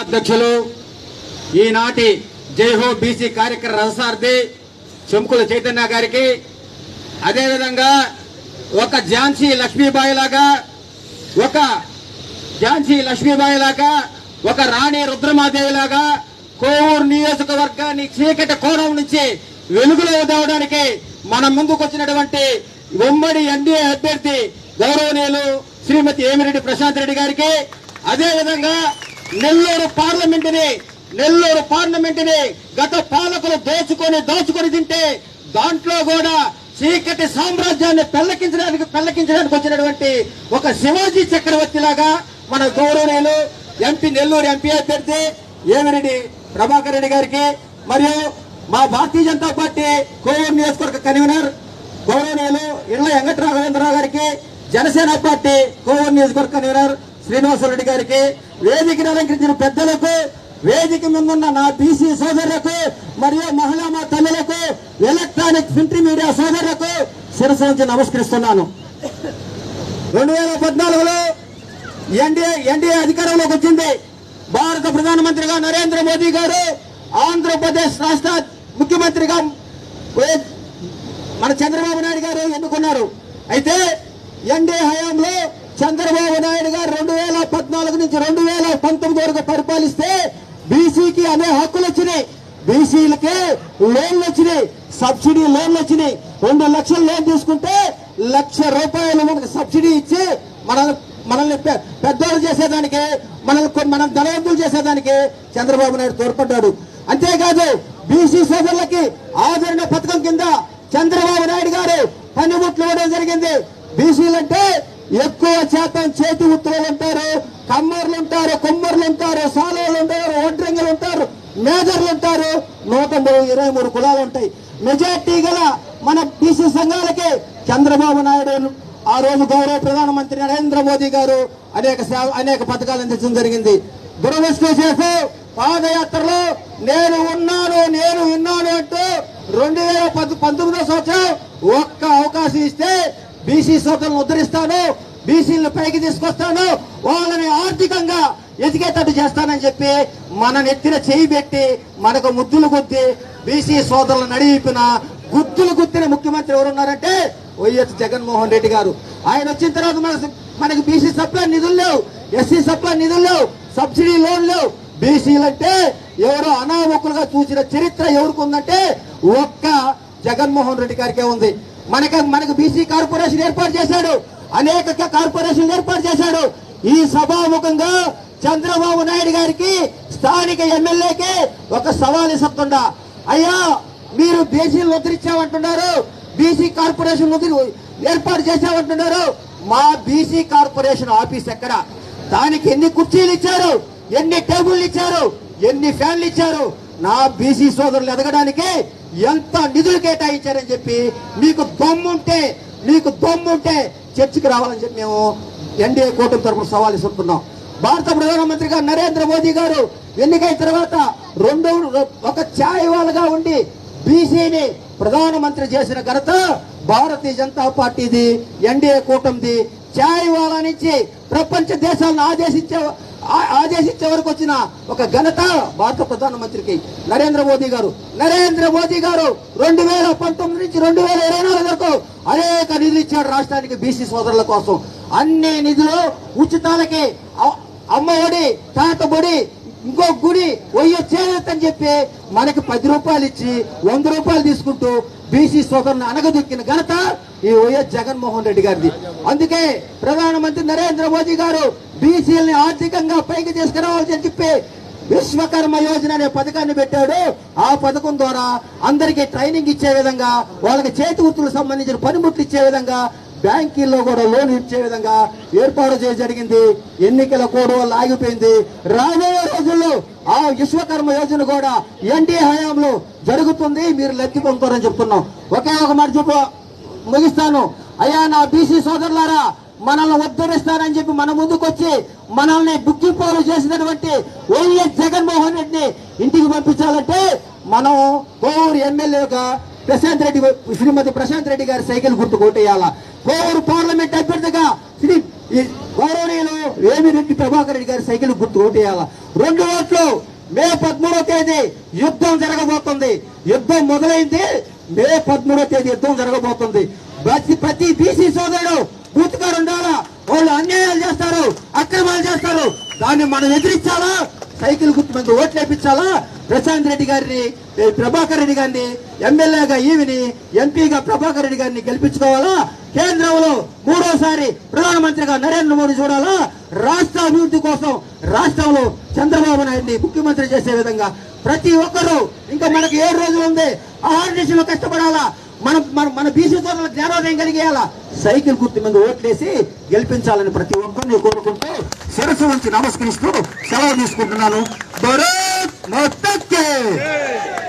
అధ్యక్షులు ఈనాటి జైహో బీసీ కార్యక్రమ రథసారథి చెంకుల చైతన్య గారికి, అదేవిధంగా ఒక ఝాన్సీ లక్ష్మీబాయి లాగా ఒక రాణి రుద్రమాదేవి లాగా కోవూరు నియోజకవర్గాన్ని చీకటి కోణం నుంచి వెలుగులో తేవడానికి మన ముందుకు వచ్చినటువంటి ఉమ్మడి ఎన్డీఏ అభ్యర్థి గౌరవనీయులు శ్రీమతి ఏమిరెడ్డి ప్రశాంత్ రెడ్డి గారికి, అదేవిధంగా నెల్లూరు పార్లమెంటుని గత పాలకులు దోచుకొని తింటే దాంట్లో కూడా చీకటి సామ్రాజ్యాన్ని పెళ్లకించడానికి వచ్చినటువంటి ఒక శివాజీ చక్రవర్తి లాగా మన గౌరవనీయులు నెల్లూరు ఎంపీ అభ్యర్థి ఏమిరెడ్డి ప్రభాకర్ రెడ్డి గారికి, మరియు మా భారతీయ జనతా పార్టీ కోవూరు నియోజకవర్గ కన్వీనర్ గౌరవనీయులు ఇళ్ల వెంకట రాఘవేంద్రరావు గారికి, జనసేన పార్టీ కోవూరు నియోజకవర్గ కన్వీనర్ శ్రీనివాసరెడ్డి గారికి, వేదికను అలంకరించిన పెద్దలకు, వేదిక ముందున్న నా బీసీ సోదరులకు మరియు మహిళా మా తల్లులకు, ఎలక్ట్రానిక్ ప్రింట్ మీడియా సోదరులకు శిరస్సు నుంచి నమస్కరిస్తున్నాను. 2014లో ఎన్డీఏ అధికారంలోకి వచ్చింది. భారత ప్రధానమంత్రిగా నరేంద్ర మోదీ గారు, ఆంధ్రప్రదేశ్ రాష్ట్ర ముఖ్యమంత్రిగా మన చంద్రబాబు నాయుడు గారు ఎన్నుకున్నారు. అయితే ఎన్డీఏ హయాంలో చంద్రబాబు నాయుడు గారు 2014 నుంచి 2019 వరకు పరిపాలిస్తే బీసీకి అనే హక్కులు వచ్చినాయి, బీసీలకే లోన్లు వచ్చినాయి, సబ్సిడీ లోన్లు వచ్చినాయి. 2 లక్షల లోన్ తీసుకుంటే ₹1,00,000 మనకు సబ్సిడీ ఇచ్చి మనల్ని పెద్దోళ్ళు చేసేదానికి, మనం ధనవంతులు చేసేదానికి చంద్రబాబు నాయుడు తోడ్పడ్డాడు. అంతేకాదు బీసీ సోదరులకి ఆదరణ పథకం కింద చంద్రబాబు నాయుడు గారు పనిముట్లు ఇవ్వడం జరిగింది. బీసీలంటే ఎక్కువ శాతం చేతి ఉత్తరాలు ఉంటారు, కమ్మర్లు ఉంటారు, కుమ్మర్లు ఉంటారు, సాలోలు ఉంటారు, ఒడ్రంగులు ఉంటారు, మేజర్లు ఉంటారు, 123 కులాలు ఉంటాయి. మెజార్టీ గల మన బీసీ సంఘాలకి చంద్రబాబు నాయుడు ఆ రోజు గౌరవ ప్రధానమంత్రి నరేంద్ర మోదీ గారు అనేక పథకాలు అందించడం జరిగింది. దురదృష్టవశాత్తు పాదయాత్రలో నేను విన్నాను అంటూ 2019 సంవత్సరం ఒక్క అవకాశం ఇస్తే బీసీ సోదరులను ఉద్ధరిస్తాను, బీసీలను పైకి తీసుకొస్తాను, వాళ్ళని ఆర్థికంగా ఎదిగేటట్టు చేస్తానని చెప్పి మన నెత్తిన చేయి పెట్టి మనకు ముద్దులు గుద్ది బీసీ సోదరులను నడిపిన గుద్దులు గుద్దిన ముఖ్యమంత్రి ఎవరున్నారంటే వైఎస్ జగన్మోహన్ రెడ్డి గారు. ఆయన వచ్చిన తర్వాత మనకు బీసీ సప్లై నిధులు లేవు, ఎస్సీ సప్లై నిధులు లేవు, సబ్సిడీ లోన్ లేవు. బీసీలంటే ఎవరో అనామకులుగా చూసిన చరిత్ర ఎవరికి ఉందంటే ఒక్క జగన్మోహన్ రెడ్డి గారికే ఉంది. మనకు బీసీ కార్పొరేషన్ ఏర్పాటు చేశాడు, అనేక కార్పొరేషన్లు ఏర్పాటు చేశాడు. ఈ సభాముఖంగా చంద్రబాబు నాయుడు గారికి, స్థానిక ఎమ్మెల్యేకి ఒక సవాల్ ఇస్తుండా, అయ్యా మీరు బీసీలు ఉద్ధరించామంటున్నారు, బీసీ కార్పొరేషన్ ఏర్పాటు చేశామంటున్నారు, మా బీసీ కార్పొరేషన్ ఆఫీస్ ఎక్కడ, దానికి ఎన్ని కుర్చీలు ఇచ్చారు, ఎన్ని టేబుల్లు ఇచ్చారు, ఎన్ని ఫ్యాన్లు ఇచ్చారు, నా బీసీ సోదరులు ఎదగడానికి ఎంత నిధులు కేటాయించారని చెప్పి మీకు దమ్ముంటే చర్చకి రావాలని చెప్పి మేము ఎన్డీఏ కూటమి తరఫున సవాల్ ఇస్తున్నాం. భారత ప్రధానమంత్రిగా నరేంద్ర మోదీ గారు ఎన్నికైన తర్వాత ఒక ఛాయ్ వాళ్ళగా ఉండి బీసీని ప్రధానమంత్రి చేసిన ఘనత భారతీయ జనతా పార్టీది, ఎన్డీఏ కూటమిది. ఛాయ్ వాళ్ళ నుంచి ప్రపంచ దేశాలను ఆదేశించే వరకు వచ్చిన ఒక ఘనత భారత ప్రధానమంత్రికి నరేంద్ర మోదీ గారు 2019 నుంచి 2024 వరకు అనేక నిధులు ఇచ్చాడు రాష్ట్రానికి బీసీ సోదరుల కోసం. అన్ని నిధులు ఉచితాలకి, అమ్మఒడి, తాతబడి, ఇంకో గుడి అని చెప్పి మనకి 10 రూపాయలు ఇచ్చి 100 రూపాయలు తీసుకుంటూ బీసీ సోదరులను అనగదొక్కిన ఘనత ఈ వైఎస్ జగన్మోహన్ రెడ్డి గారిది. అందుకే ప్రధానమంత్రి నరేంద్ర మోదీ గారు బీసీలని ఆర్థికంగా పైకి తీసుకురావాలని చెప్పి విశ్వకర్మ యోజన అనే పథకాన్ని పెట్టాడు. ఆ పథకం ద్వారా అందరికీ ట్రైనింగ్ ఇచ్చే విధంగా, వాళ్ళకి చేతి వృత్తులకు సంబంధించిన పనిముట్లు ఇచ్చే విధంగా, బ్యాంకీల్లో కూడా లోన్ ఇచ్చే విధంగా ఏర్పాటు చేసి జరిగింది. ఎన్నికల కోడ్ వల్ల ఆగిపోయింది. రాబోయే రోజుల్లో ఆ విశ్వకర్మ యోజన కూడా ఎన్డీఏ హయాంలో జరుగుతుంది, మీరు లబ్ధి పొందుతారని చెప్తున్నాం. ఒకే ఒక మాట ముగిస్తాను. అయ్యా నా బీసీ సోదరులారా, మనల్ని ఉద్ధరిస్తారని చెప్పి మన ముందుకు వచ్చి మనల్ని బుక్కిపోలు చేసినటువంటి వైఎస్ జగన్మోహన్ రెడ్డిని ఇంటికి పంపించాలంటే మనం కోవూరు ఎమ్మెల్యేగా శ్రీమతి ప్రశాంత్ రెడ్డి గారి సైకిల్ గుర్తు కొట్టేయాలా. కోవూరు పార్లమెంట్ అభ్యర్థిగా శ్రీ ఈ గౌరవనీయులు వేమిరెడ్డి ప్రభాకర్ రెడ్డి గారి సైకిల్ గుర్తు ఓటేయాలా. 2 ఓట్లు. మే 13వ తేదీ యుద్ధం జరగబోతుంది. యుద్ధం మొదలైంది. మే 13వ తేదీ యుద్ధం జరగబోతుంది. ప్రతి బీసీ సోదరుడు బూత్ గారు ఉండాలా. వాళ్ళు అన్యాయాలు చేస్తారు, అక్రమాలు చేస్తారు. దాన్ని మనం ఎదిరించాలా. సైకిల్ గుర్తు మీద ఓట్లు వేయించాలా. ప్రశాంత్ రెడ్డి గారిని, ప్రభాకర్ రెడ్డి గారిని ఎమ్మెల్యేగా ఈవిని, ఎంపీగా ప్రభాకర్ రెడ్డి గారిని గెలిపించుకోవాలా. కేంద్రంలో 3వసారి ప్రధానమంత్రిగా నరేంద్ర మోడీ చూడాలా. రాష్ట్ర అభివృద్ధి కోసం రాష్ట్రంలో చంద్రబాబు నాయుడిని ముఖ్యమంత్రి చేసే విధంగా ప్రతి ఒక్కరూ, ఇంకా మనకి 7 రోజులు ఉంది, ఆర్డిషన్లో కష్టపడాలా. మన బీసీ సోదరుల జ్ఞానోదయం కలిగేయాలా. సైకిల్ గుర్తు మీద ఓట్లేసి గెలిపించాలని ప్రతి ఒక్కరిని కోరుకుంటూ శిరస్సు నుంచి నమస్కరిస్తూ సెలవు తీసుకుంటున్నాను. భారత్ మాతా కీ జై.